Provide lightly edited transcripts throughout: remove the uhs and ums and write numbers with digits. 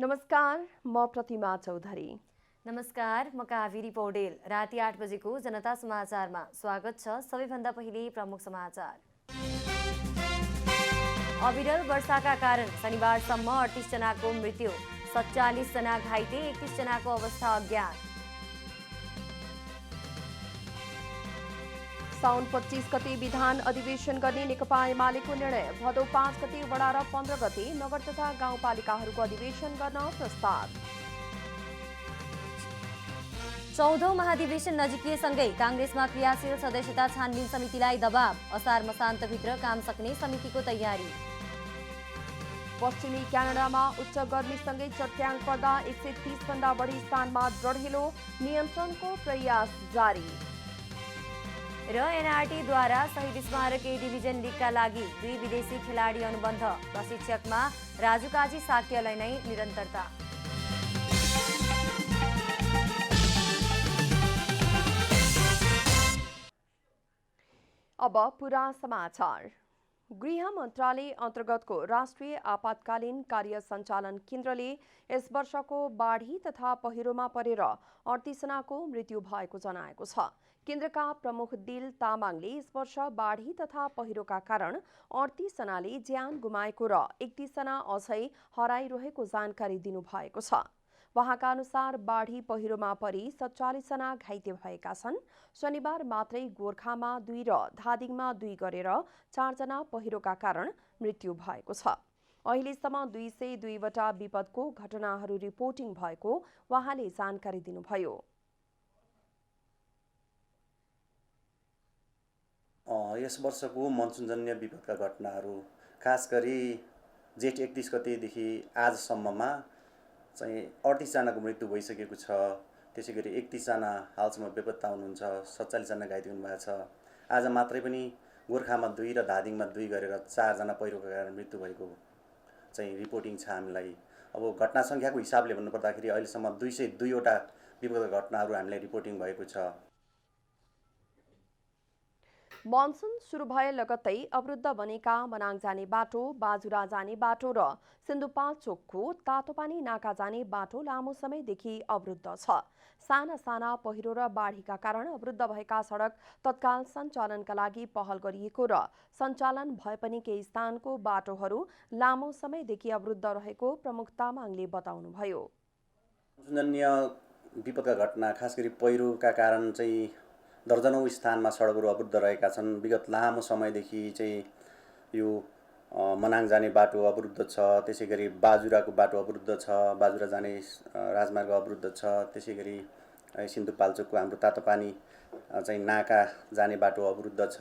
नमस्कार, म प्रतिमा चौधरी। नमस्कार, म कावेरी पौडेल। राति 8 बजेको जनता समाचारमा स्वागत छ। सबैभन्दा पहिले प्रमुख समाचार। अविरल वर्षाका कारण शनिबारसम्म 38 जनाको मृत्यु, 47 जना घाइते, 31 जनाको अवस्था अज्ञात। साउन 25 गते विधान अधिवेशन गर्ने नेकपा एमालेको निर्णय। भदौ 5 गते वडा र 15 गते नगर तथा गाउँपालिकाहरूको अधिवेशन गर्न प्रस्ताव। 14औं महाधिवेशन नजिकिएसँगै काङ्ग्रेसमा क्रियाशील सदस्यता छानबिन समितिलाई दबाव। असार मसान्तभित्र काम सक्ने समितिको तयारी। पश्चिमी क्यानाडामा उच्च गर्मीसँगै चट्याङ पर्दा 130 भन्दा बढी स्थानमा ड्रढेलो, नियन्त्रणको प्रयास जारी। र एनआरटीद्वारा शहीद स्मारक ए डिभिजन लिगका लागि 2 विदेशी खेलाडी अनुबन्ध। प्रशिक्षकमा राजु काजी साक्यलाई नै निरन्तरता। अब पूरा समाचार। गृह मन्त्रालय अन्तर्गतको राष्ट्रिय आपतकालीन कार्य सञ्चालन केन्द्रले यस वर्षको बाढी तथा पहिरोमा परेर 38 जनाको मृत्यु भएको जनाएको छ। केन्द्रका प्रमुख दिल तामाङले यस वर्ष बाढी तथा पहिरोका कारण 38 जनाले ज्यान गुमाएको र 31 जना अझै हराइरहेको जानकारी दिनुभएको छ। वहाँका अनुसार बाढी पहिरोमा परि 47 जना घाइते भएका छन्। शनिबार मात्रै गोर्खामा 2 र धादिङमा 2 गरेर 4 जना पहिरोका कारण मृत्यु भएको छ। अहिलेसम्म 202 वटा विपदको घटनाहरू रिपोर्टिङ भएको वहाँले जानकारी दिनुभयो। यस वर्षको मनसुनजन्य विपदका घटनाहरू खास गरी जेठ 31 गतेदेखि आजसम्ममा चाहिँ 38 जनाको मृत्यु भइसकेको छ। त्यसै गरी 31 जना हालसम्म बेपत्ता हुनुहुन्छ, 47 जना घाइते हुनुभएको छ। आज मात्रै पनि गोर्खामा 2 र धादिङमा 2 गरेर 4 जना पहिरोका कारण मृत्यु भएको चाहिँ रिपोर्टिङ छ हामीलाई। अब घटना सङ्ख्याको हिसाबले भन्नुपर्दाखेरि अहिलेसम्म 202 वटा विपदका घटनाहरू हामीलाई रिपोर्टिङ भएको छ। मनसुन सुरु भए लगत्तै अवरुद्ध बनेका मनाङ जाने बाटो, बाजुरा जाने बाटो र सिन्धुपाल्चोकको तातोपानी नाका जाने बाटो लामो समयदेखि अवरुद्ध छ। साना साना पहिरो र बाढीका कारण अवरुद्ध भएका सडक तत्काल सञ्चालनका लागि पहल गरिएको र सञ्चालन भए पनि केही स्थानको बाटोहरू लामो समयदेखि अवरुद्ध रहेको प्रमुख तामाङले बताउनुभयो। मनसुनजन्य विपदका घटना खास गरी पहिरोका कारण चाहिँ दर्जनौं स्थानमा सडकहरू अवरुद्ध रहेका छन्। विगत लामो समयदेखि चाहिँ यो मनाङ जाने बाटो अवरुद्ध छ। त्यसै गरी बाजुराको बाटो अवरुद्ध छ, बाजुरा जाने राजमार्ग अवरुद्ध छ। त्यसै गरी सिन्धुपाल्चोकको हाम्रो तातोपानी चाहिँ नाका जाने बाटो अवरुद्ध छ।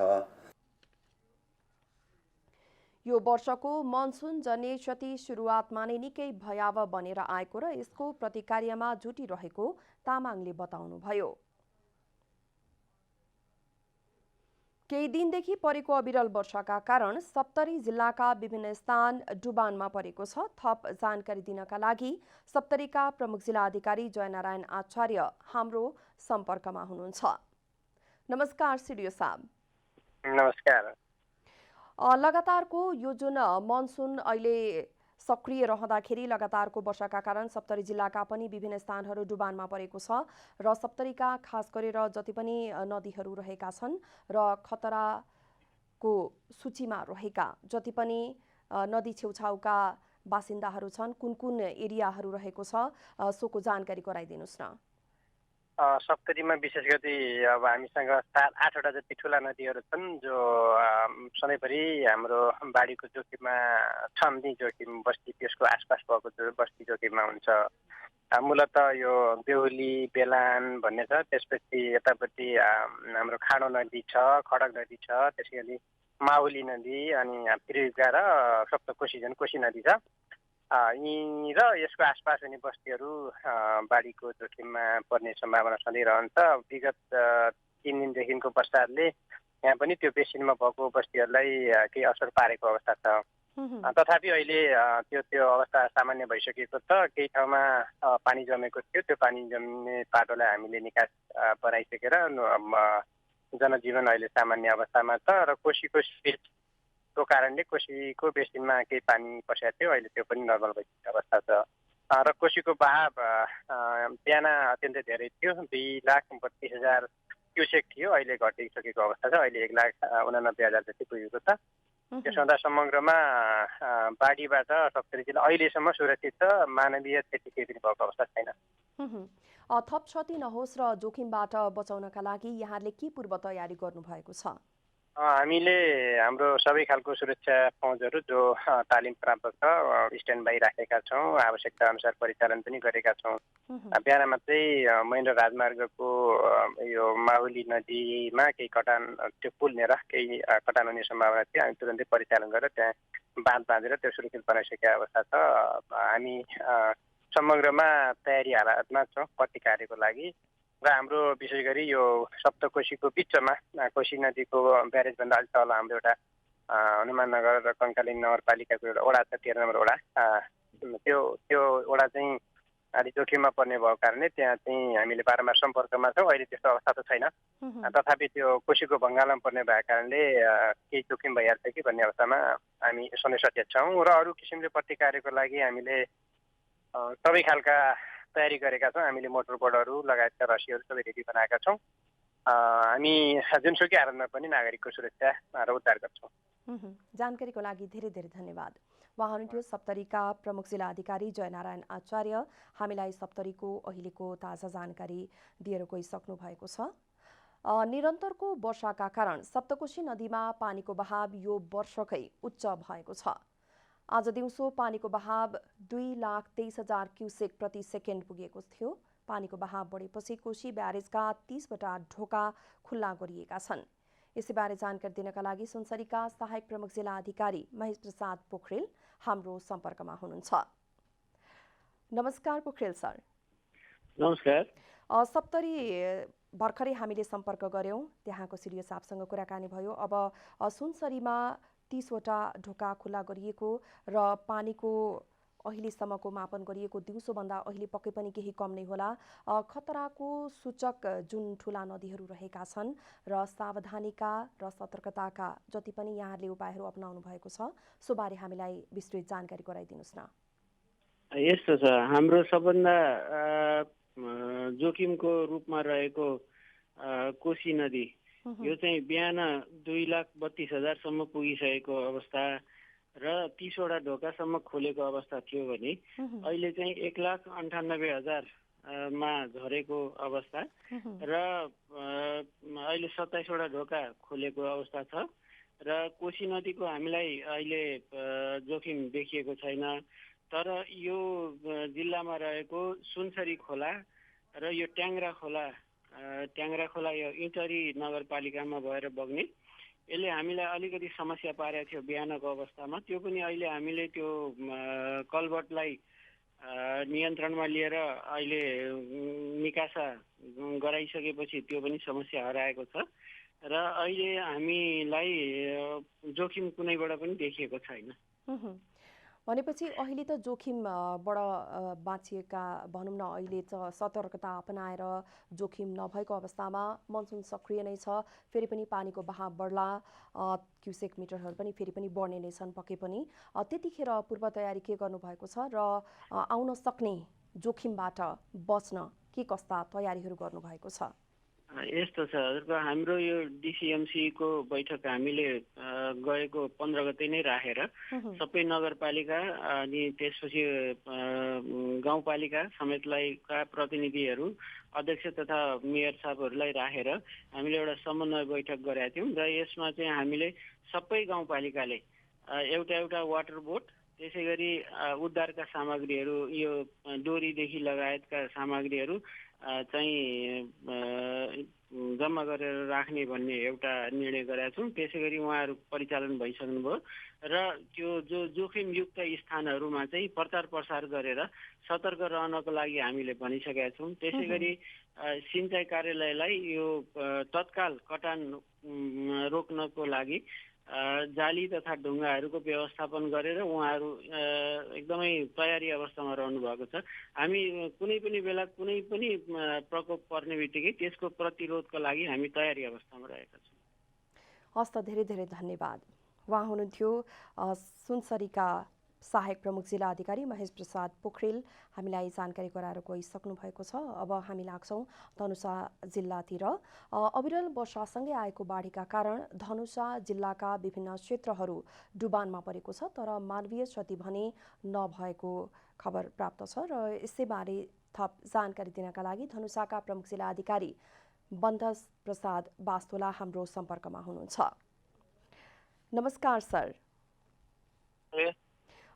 यो वर्षको मनसुन जन्य क्षति सुरुवातमा नै निकै भयावह बनेर आएको र यसको प्रतिकार्यमा जुटिरहेको तामाङले बताउनुभयो। केही दिनदेखि परेको अविरल वर्षाका कारण सप्तरी जिल्लाका विभिन्न स्थान डुबानमा परेको छ। थप जानकारी दिनका लागि सप्तरीका प्रमुख जिल्ला अधिकारी जयनारायण आचार्य हाम्रो सम्पर्कमा हुनुहुन्छ। नमस्कार सिडियो साहब। नमस्कार। लगातारको यो जुन मनसुन अहिले सक्रिय रहँदाखेरि लगातारको वर्षाका कारण सप्तरी जिल्लाका पनि विभिन्न स्थानहरू डुबानमा परेको छ र सप्तरीका खास गरेर जति पनि नदीहरू रहेका छन् र खतराको सूचीमा रहेका जति पनि नदी छेउछाउका बासिन्दाहरू छन्, कुन कुन एरियाहरू रहेको छ सोको जानकारी गराइदिनुस् न। सप्तरीमा विशेष गरी अब हामीसँग 7-8 वटा जति ठुला नदीहरू छन् जो सधैँभरि हाम्रो बाढीको जोखिममा छन्। जोखिम बस्ती त्यसको आसपास भएको बस्ती जोखिममा हुन्छ। मूलत यो बेहुली, बेलान भन्ने छ। त्यसपछि यतापट्टि हाम्रो खाडो नदी छ, खडक नदी छ, त्यसै गरी माहुली नदी, अनि त्रियुगा र सप्तकोशी जुन कोशी नदी छ। यी र यसको आसपास हुने बस्तीहरू बाढीको जोखिममा पर्ने सम्भावना सधैँ रहन्छ। विगत 3 दिनदेखिको वर्षाले यहाँ पनि त्यो बेसिनमा भएको बस्तीहरूलाई केही असर पारेको अवस्था छ। तथापि अहिले त्यो अवस्था सामान्य भइसकेको छ। केही ठाउँमा पानी जमेको थियो, त्यो पानी जम्ने बाटोलाई हामीले निकास बनाइसकेर जनजीवन अहिले सामान्य अवस्थामा छ र कोशीको को कारणले कोशीको बेसिनमा केही पानी पसेको थियो, अहिले त्यो पनि नर्मल भइसकेको अवस्था छ। र कोसीको बहाव बिहान अत्यन्तै धेरै थियो। 2,32,000 क्युसेक थियो, अहिले घटिसकेको अवस्था छ। अहिले 1,89,000 जति पुगेको छ। त्यसो हुँदा समग्रमा बाढीबाट सप्तरी जिल्ला अहिलेसम्म सुरक्षित छ। मानवीय क्षति केही पनि भएको अवस्था छैन। थप क्षति नहोस् र जोखिमबाट बचाउनका लागि यहाँले के पूर्व तयारी गर्नुभएको छ? हामीले हाम्रो सबै खालको सुरक्षा फौजहरू जो तालिम प्राप्त छ स्ट्यान्ड बाई राखेका छौँ। आवश्यकता अनुसार परिचालन पनि गरेका छौँ। बिहान मात्रै महेन्द्र राजमार्गको यो माहुली नदीमा केही कटान, त्यो पुल्नेर केही कटान हुने सम्भावना थियो। हामी तुरन्तै परिचालन गरेर त्यहाँ बाँध बाँधेर त्यो सुरक्षित बनाइसकेको अवस्था छ। हामी समग्रमा तयारी हालतमा छौँ पत्ती कार्यको लागि। र हाम्रो विशेष गरी यो सप्तकोशीको बिचमा कोशी नदीको ब्यारेजभन्दा अलिक तल हाम्रो एउटा हनुमाननगर र कङ्कालिङ नगरपालिकाको एउटा वडा छ, 13 नम्बर वडा। त्यो वडा चाहिँ अलिक जोखिममा पर्ने भएको कारणले त्यहाँ चाहिँ हामीले बारम्बार सम्पर्कमा छौँ। अहिले त्यस्तो अवस्था त छैन, तथापि त्यो कोशीको भङ्गालमा पर्ने भएको कारणले केही जोखिम भइहाल्छ कि भन्ने अवस्थामा हामी सधैँ सचेत छौँ। र अरू किसिमले पत्ती कार्यको लागि हामीले सबै खालका तयारी गरेका छौँ। हामीले मोटर बोटहरू लगायतका रसीहरू सबै रेडी बनाएका छौँ। हामी जुनसुकै हालतमा पनि नागरिकको सुरक्षा र उद्धार गर्छौँ। जानकारीको लागि धेरै धेरै धन्यवाद। उहाँ हुनुहुन्थ्यो सप्तरीका प्रमुख जिल्ला अधिकारी जयनारायण आचार्य। हामीलाई सप्तरीको अहिलेको ताजा जानकारी दिएर गइसक्नु भएको छ। निरन्तरको वर्षाका कारण सप्तकोशी नदीमा पानीको बहाव यो वर्षकै उच्च भएको छ। आज दिउँसो पानीको बहाव 2,23,000 क्युसेक प्रति सेकेन्ड पुगेको थियो। पानीको बहाव बढेपछि कोशी ब्यारेजका 30वटा ढोका खुल्ला गरिएका छन्। यसैबारे जानकारी दिनका लागि सुनसरीका सहायक प्रमुख जिल्ला अधिकारी महेश प्रसाद पोखरेल हाम्रो सम्पर्कमा हुनुहुन्छ। नमस्कार पोखरेल सर। नमस्कार। सप्तरी भर्खरै हामीले सम्पर्क गर्यौं, त्यहाँको सिडिओ साहबसँग कुराकानी भयो। अब सुनसरीमा 30वटा ढोका खुल्ला गरिएको र पानीको अहिलेसम्मको मापन गरिएको दिउँसोभन्दा अहिले पक्कै पनि केही कम नै होला। खतराको सूचक जुन ठुला नदीहरू रहेका छन् र सावधानीका र सतर्कताका जति पनि यहाँहरूले उपायहरू अपनाउनु भएको छ सोबारे हामीलाई विस्तृत जानकारी गराइदिनुहोस् न। यस्तो छ, हाम्रो सबभन्दा जोखिमको रूपमा रहेको कोशी नदी यो चाहिँ बिहान 2,32,000 पुगिसकेको अवस्था र 30वटा ढोकासम्म खोलेको अवस्था थियो भने अहिले चाहिँ 1,98,000 मा झरेको अवस्था र अहिले 27वटा ढोका खोलेको अवस्था छ। र कोशी नदीको हामीलाई अहिले जोखिम देखिएको छैन। तर यो जिल्लामा रहेको सुनसरी खोला र यो ट्याङ्ग्रा खोला यो इटरी नगरपालिकामा भएर बग्ने, यसले हामीलाई अलिकति समस्या पारेको थियो बिहानको अवस्थामा। त्यो पनि अहिले हामीले त्यो कलबटलाई नियन्त्रणमा लिएर अहिले निकासा गराइसकेपछि त्यो पनि समस्या हराएको छ र अहिले हामीलाई जोखिम कुनैबाट पनि देखिएको छैन। भनेपछि अहिले त जोखिमबाट बाँचिएका भनौँ न, अहिले त सतर्कता अपनाएर जोखिम नभएको अवस्थामा मनसुन सक्रिय नै छ। फेरि पनि पानीको बहाव बढ्ला, क्युसेक मिटरहरू पनि फेरि पनि बढ्ने नै छन् पक्कै पनि। त्यतिखेर पूर्व तयारी के गर्नुभएको छ र आउन सक्ने जोखिमबाट बच्न के कस्ता तयारीहरू गर्नुभएको छ? यस्तो छ हजुरको, हाम्रो यो डिसिएमसीको बैठक हामीले गएको 15 गते नै राखेर सबै नगरपालिका अनि त्यसपछि गाउँपालिका समेतलाईका प्रतिनिधिहरू, अध्यक्ष तथा मेयर साहबहरूलाई राखेर हामीले एउटा समन्वय बैठक गरेका थियौँ। र यसमा चाहिँ हामीले सबै गाउँपालिकाले एउटा वाटर बोट, त्यसै गरी उद्धारका सामग्रीहरू, यो डोरीदेखि लगायतका सामग्रीहरू चाहिँ जम्मा गरेर राख्ने भन्ने एउटा निर्णय गरेका छौँ। त्यसै गरी उहाँहरू परिचालन भइसक्नुभयो र त्यो जो जोखिमयुक्त स्थानहरूमा चाहिँ प्रचार प्रसार गरेर सतर्क रहनको लागि हामीले भनिसकेका छौँ। त्यसै गरी सिँचाइ कार्यालयलाई यो तत्काल कटान रोक्नको लागि जाली तथा ढुङ्गाहरूको व्यवस्थापन गरेर उहाँहरू एकदमै तयारी अवस्थामा रहनु भएको छ। हामी कुनै पनि बेला कुनै पनि प्रकोप पर्ने बित्तिकै त्यसको प्रतिरोधको लागि हामी तयारी अवस्थामा रहेका छौँ। हस्त धेरै धेरै धन्यवाद। उहाँ हुनुहुन्थ्यो सुनसरीका सहायक प्रमुख जिल्ला अधिकारी महेश प्रसाद पोखरेल हामीलाई जानकारी गराएर गइसक्नु भएको छ। अब हामी लाग्छौँ धनुषा जिल्लातिर। अविरल वर्षासँगै आएको बाढीका कारण धनुषा जिल्लाका विभिन्न क्षेत्रहरू डुबानमा परेको छ, तर मानवीय क्षति भने नभएको खबर प्राप्त छ र यसैबारे थप जानकारी दिनका लागि धनुषाका प्रमुख जिल्ला अधिकारी बन्धस प्रसाद बास्तोला हाम्रो सम्पर्कमा हुनुहुन्छ। नमस्कार सर।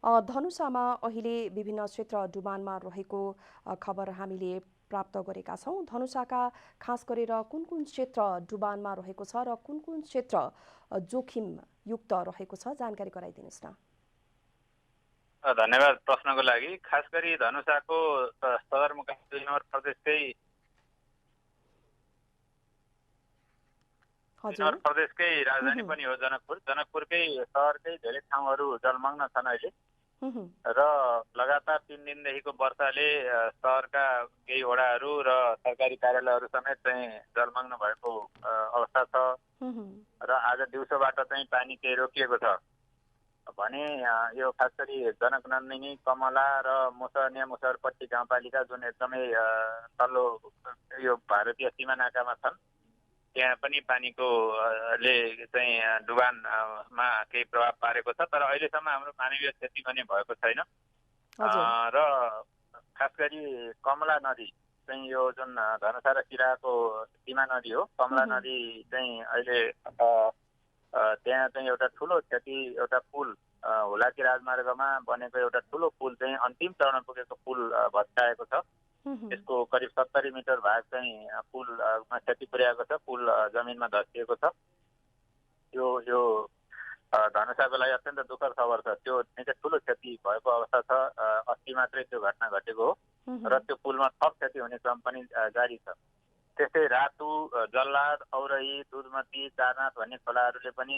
धनुषामा अहिले विभिन्न क्षेत्र डुबानमा रहेको खबर हामीले प्राप्त गरेका छौँ। धनुषाका खास गरेर कुन कुन क्षेत्र डुबानमा रहेको छ र कुन कुन क्षेत्र जोखिमयुक्त रहेको छ, जानकारी गराइदिनुहोस् न। धन्यवाद प्रश्नको लागि। खास गरी धनुषाको सदरमुकाम 2 नम्बर प्रदेशकै राजधानी पनि हो जनकपुर। जनकपुरकै सहरकै धेरै ठाउँहरू जलमग्न छन् अहिले र लगातार 3 दिनदेखिको वर्षाले सहरका केही वडाहरू र सरकारी कार्यालयहरू समेत चाहिँ जलमग्न भएको अवस्था छ र आज दिउँसोबाट चाहिँ पानी केही रोकिएको छ भने यो खास गरी जनकनन्दिनी, कमला र मुसहरपट्टी गाउँपालिका जुन एकदमै तल्लो यो भारतीय सीमा नाकामा छन्, त्यहाँ पनि पानीको ले चाहिँ डुबानमा केही प्रभाव पारेको छ, तर अहिलेसम्म हाम्रो मानवीय क्षति भने भएको छैन। र खास गरी कमला नदी चाहिँ यो जुन धनुषा र सिराहाको सीमा नदी हो, कमला नदी चाहिँ अहिले त्यहाँ चाहिँ एउटा ठुलो क्षति, एउटा पुल हुलाकी राजमार्गमा बनेको एउटा ठुलो पुल चाहिँ अन्तिम चरण पुगेको पुल भत्काएको छ। यसको करिब 70 मिटर भाग चाहिँ पुलमा क्षति पुर्याएको छ, पुल जमिनमा धसिएको छ। यो धनुषाको लागि अत्यन्त दुःखद खबर छ। त्यो निकै ठुलो क्षति भएको अवस्था छ। अस्ति मात्रै त्यो घटना घटेको हो र त्यो पुलमा थप क्षति हुने क्रम पनि जारी छ। त्यस्तै रातु, जल्लाद, औरही, दुधमती, चारनाथ भन्ने खोलाहरूले पनि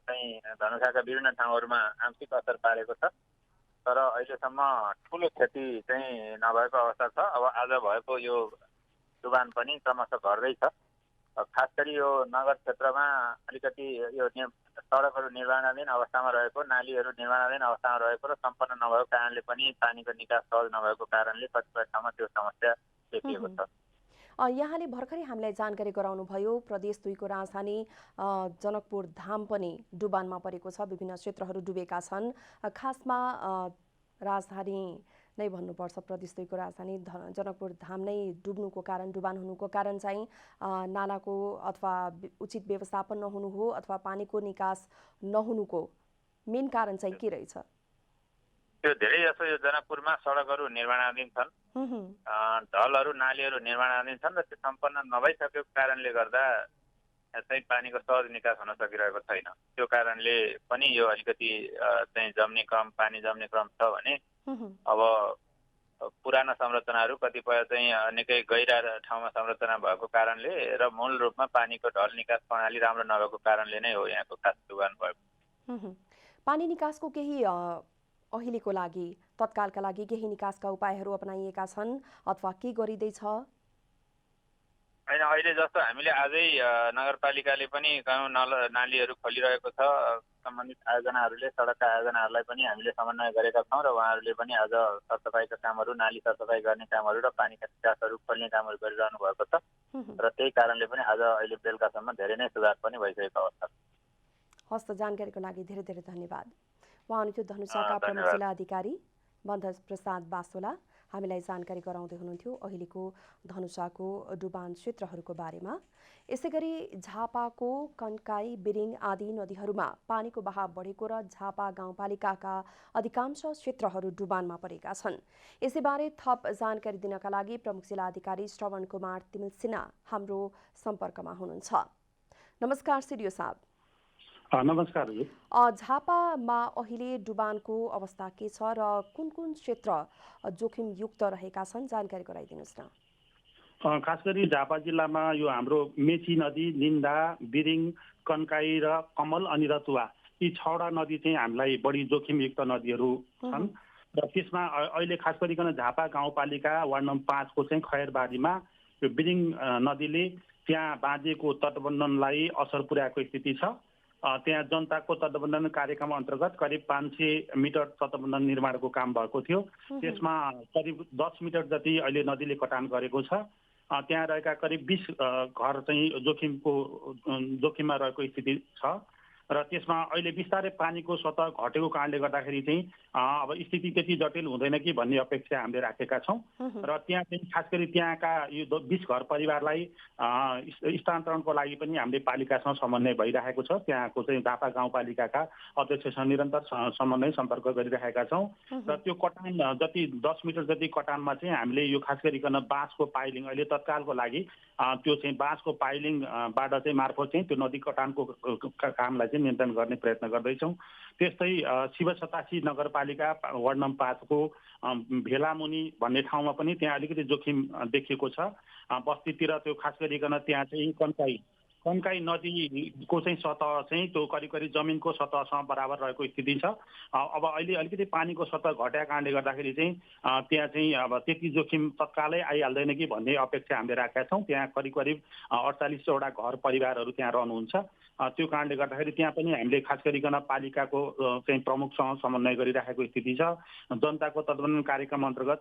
चाहिँ धनुषाका विभिन्न ठाउँहरूमा आंशिक असर पारेको छ, तर अहिलेसम्म ठुलो क्षति चाहिँ नभएको अवस्था छ। अब आज भएको यो डुबान पनि क्रमशः घट्दैछ। खास गरी यो नगर क्षेत्रमा अलिकति यो सडकहरू निर्माणाधीन अवस्थामा रहेको, नालीहरू निर्माणाधीन अवस्थामा रहेको र सम्पन्न नभएको कारणले पनि पानीको निकास सहज नभएको कारणले कतिपय ठाउँमा त्यो समस्या देखिएको छ। यहाँले भर्खरै हामीलाई जानकारी गराउनुभयो प्रदेश 2 को राजधानी जनकपुर धाम पनि डुबानमा परेको छ, विभिन्न क्षेत्रहरू डुबेका छन्। खासमा राजधानी नै भन्नुपर्छ, प्रदेश 2 को राजधानी जनकपुर धाम नै डुब्नुको कारण, डुबान हुनुको कारण चाहिँ नालाको अथवा उचित व्यवस्थापन नहुनु हो अथवा पानीको निकास नहुनुको मेन कारण चाहिँ के रहेछ? त्यो धेरै जसो यो जनकपुरमा सडकहरू निर्माणाधीन छन्, ढलहरू, नालीहरू निर्माणाधीन छन् र त्यो सम्पन्न नभइसकेको कारणले गर्दा चाहिँ पानीको सहज निकास हुन सकिरहेको छैन। त्यो कारणले पनि यो अलिकति चाहिँ जम्ने क्रम, पानी जम्ने क्रम छ भने अब पुराना संरचनाहरू कतिपय चाहिँ निकै गहिरा ठाउँमा संरचना भएको कारणले र मूल रूपमा पानीको ढल निकास प्रणाली राम्रो नभएको कारणले नै हो यहाँको खास डुबान भएको। पानी निकासको केही अहिलेको लागि, तत्कालका लागि केही निकासका उपायहरू अपनाइएका छन् अथवा के गरिँदैछ? होइन, अहिले जस्तो हामीले आजै नगरपालिकाले पनि गाउँ नालीहरू खोलिरहेको छ। सम्बन्धित आयोजनाहरूले, सडकका आयोजनाहरूलाई पनि हामीले समन्वय गरेका छौँ र उहाँहरूले पनि आज सरसफाइका कामहरू, नाली सरसफाइ गर्ने कामहरू र पानीका निकासहरू खोल्ने कामहरू गरिरहनु भएको छ र त्यही कारणले पनि आज अहिले बेलुकासम्म धेरै नै सुधार पनि भइसकेको अवस्था छ। हस्त जानकारीको लागि धेरै धेरै धन्यवाद। उहाँ हुनुहुन्थ्यो धनुषाका प्रमुख जिल्ला अधिकारी बन्धस प्रसाद बास्तोला, हामीलाई जानकारी गराउँदै हुनुहुन्थ्यो अहिलेको धनुषाको डुबान क्षेत्रहरूको बारेमा। यसैगरी झापाको कन्काई, बिरिङ आदि नदीहरूमा पानीको बहाव बढेको र झापा गाउँपालिकाका अधिकांश क्षेत्रहरू डुबानमा परेका छन्। यसैबारे थप जानकारी दिनका लागि प्रमुख जिल्ला अधिकारी श्रवण कुमार तिमिल सिन्हा हाम्रो सम्पर्कमा हुनुहुन्छ। नमस्कार सिडियो साहब। नमस्कार। झापामा अहिले डुबानको अवस्था के छ र कुन कुन क्षेत्र जोखिमयुक्त रहेका छन्, जानकारी गराइदिनुहोस् न। खास गरी झापा जिल्लामा यो हाम्रो मेची नदी, निन्दा, बिरिङ, कन्काई र कमल अनि रतुवा, यी 6वटा नदी चाहिँ हामीलाई बढी जोखिमयुक्त नदीहरू छन् र त्यसमा अहिले खास गरिकन झापा गाउँपालिका वार्ड नम्बर 5 को चाहिँ खैरबारीमा यो बिरिङ नदीले त्यहाँ बाँझेको तटबन्धनलाई असर पुर्याएको स्थिति छ त्यहाँ जनताको तटबन्धन कार्यक्रम अन्तर्गत करिब 500 मिटर तटबन्धन निर्माणको काम भएको थियो। त्यसमा करिब 10 मिटर जति अहिले नदीले कटान गरेको छ। त्यहाँ रहेका करिब 20 घर चाहिँ जोखिममा रहेको स्थिति छ र त्यसमा अहिले बिस्तारै पानीको सतह घटेको कारणले गर्दाखेरि चाहिँ अब स्थिति त्यति जटिल हुँदैन कि भन्ने अपेक्षा हामीले राखेका छौँ र त्यहाँ चाहिँ खास गरी त्यहाँका यो 20 घर परिवारलाई स्थानान्तरणको लागि पनि हामीले पालिकासँग समन्वय भइरहेको छ। त्यहाँको चाहिँ झापा गाउँपालिकाका अध्यक्षसँग निरन्तर समन्वय सम्पर्क गरिरहेका छौँ र त्यो कटान जति 10 मिटर जति कटानमा चाहिँ हामीले यो खास गरिकन बाँसको पाइलिङ अहिले तत्कालको लागि त्यो चाहिँ बाँसको पाइलिङबाट चाहिँ मार्फत चाहिँ त्यो नदी कटानको कामलाई चाहिँ नियन्त्रण गर्ने प्रयत्न गर्दैछौँ। त्यस्तै शिव 87 नगरपालिका वार्ड नम्बर 5 को भेलामुनि भन्ने ठाउँमा पनि त्यहाँ अलिकति जोखिम देखिएको छ। बस्तीतिर त्यो खास गरिकन त्यहाँ चाहिँ कन्काई नदीको चाहिँ सतह चाहिँ त्यो करिब करिब जमिनको सतहसँग बराबर रहेको स्थिति छ। अब अहिले अलिकति पानीको सतह घटेको कारणले गर्दाखेरि चाहिँ त्यहाँ चाहिँ अब त्यति जोखिम तत्कालै आइहाल्दैन कि भन्ने अपेक्षा हामीले राखेका छौँ। त्यहाँ करिब करिब 48वटा घर परिवारहरू त्यहाँ रहनुहुन्छ। त्यो कारणले गर्दाखेरि त्यहाँ पनि हामीले खास गरिकन पालिकाको चाहिँ प्रमुखसँग समन्वय गरिराखेको स्थिति छ। जनताको तटबन्धन कार्यक्रम अन्तर्गत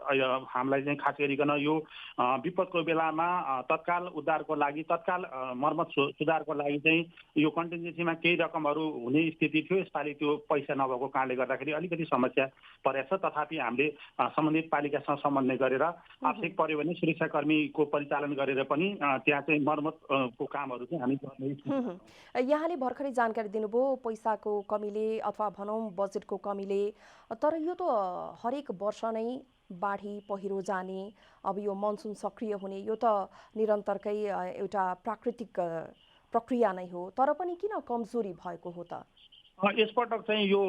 हामीलाई चाहिँ खास गरिकन यो विपदको बेलामा तत्काल उद्धारको लागि तत्काल मर्मत सुधारको लागि चाहिँ यो कन्टिन्जेन्सीमा केही रकमहरू हुने स्थिति थियो। यसपालि त्यो पैसा नभएको कारणले गर्दाखेरि अलिकति समस्या परेको छ। तथापि हामीले सम्बन्धित पालिकासँग समन्वय गरेर आवश्यक पर्यो भने सुरक्षाकर्मीको परिचालन गरेर पनि त्यहाँ चाहिँ मर्मतको कामहरू चाहिँ हामी गर्ने। यहाँले भर्खरै जानकारी दिनुभयो पैसाको कमीले अथवा भनौँ बजेटको कमीले, तर यो त हरेक वर्ष नै बाढी पहिरो जाने, अब यो मनसुन सक्रिय हुने यो त निरन्तरकै एउटा प्राकृतिक प्रक्रिया नै हो, तर पनि किन कमजोरी भएको हो त? यसपटक चाहिँ यो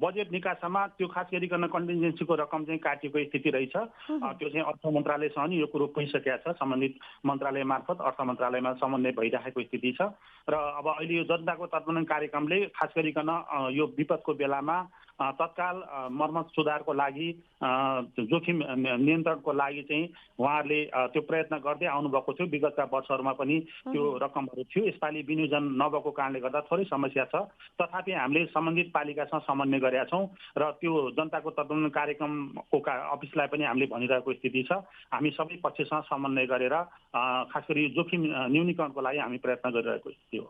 बजेट निकासामा त्यो खास गरिकन कन्टिन्जेन्सीको रकम चाहिँ काटिएको स्थिति रहेछ। त्यो चाहिँ अर्थ मन्त्रालयसँग नि यो कुरो पुगिसकेको छ। सम्बन्धित मन्त्रालय मार्फत अर्थ मन्त्रालयमा समन्वय भइरहेको स्थिति छ र अब अहिले यो जनताको तटबन्धन कार्यक्रमले खास गरिकन यो विपदको बेलामा तत्काल मर्मत सुधारको लागि जोखिम नियन्त्रणको लागि चाहिँ उहाँहरूले त्यो प्रयत्न गर्दै आउनुभएको थियो। विगतका वर्षहरूमा पनि त्यो रकमहरू थियो। यसपालि विनियोजन नभएको कारणले गर्दा थोरै समस्या छ। तथापि हामीले सम्बन्धित पालिकासँग समन्वय गरेका छौँ र त्यो जनताको तटबन्धन कार्यक्रमको अफिसलाई पनि हामीले भनिरहेको स्थिति छ। हामी सबै पक्षसँग समन्वय गरेर खास गरी जोखिम न्यूनीकरणको लागि हामी प्रयत्न गरिरहेको स्थिति हो।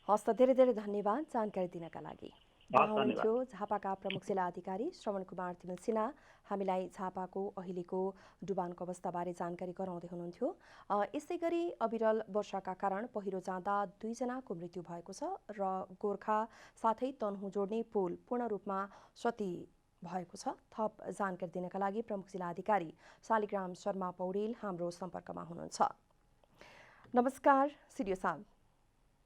हस् त, धेरै धेरै धन्यवाद जानकारी दिनका लागि। हुनुहुन्थ्यो झापाका प्रमुख जिल्ला अधिकारी श्रवण कुमार तिमल सिन्हा। हामीलाई झापाको अहिलेको डुबानको अवस्थाबारे जानकारी गराउँदै हुनुहुन्थ्यो। यसै गरी अविरल वर्षाका कारण पहिरो जाँदा 2 जनाको मृत्यु भएको छ र गोर्खा साथै तनहुँ जोड्ने पुल पूर्ण रूपमा क्षति भएको छ। थप जानकारी दिनका लागि प्रमुख जिल्ला अधिकारी शालिग्राम शर्मा पौडेल हाम्रो सम्पर्कमा हुनुहुन्छ। नमस्कार सिडिओ साहब।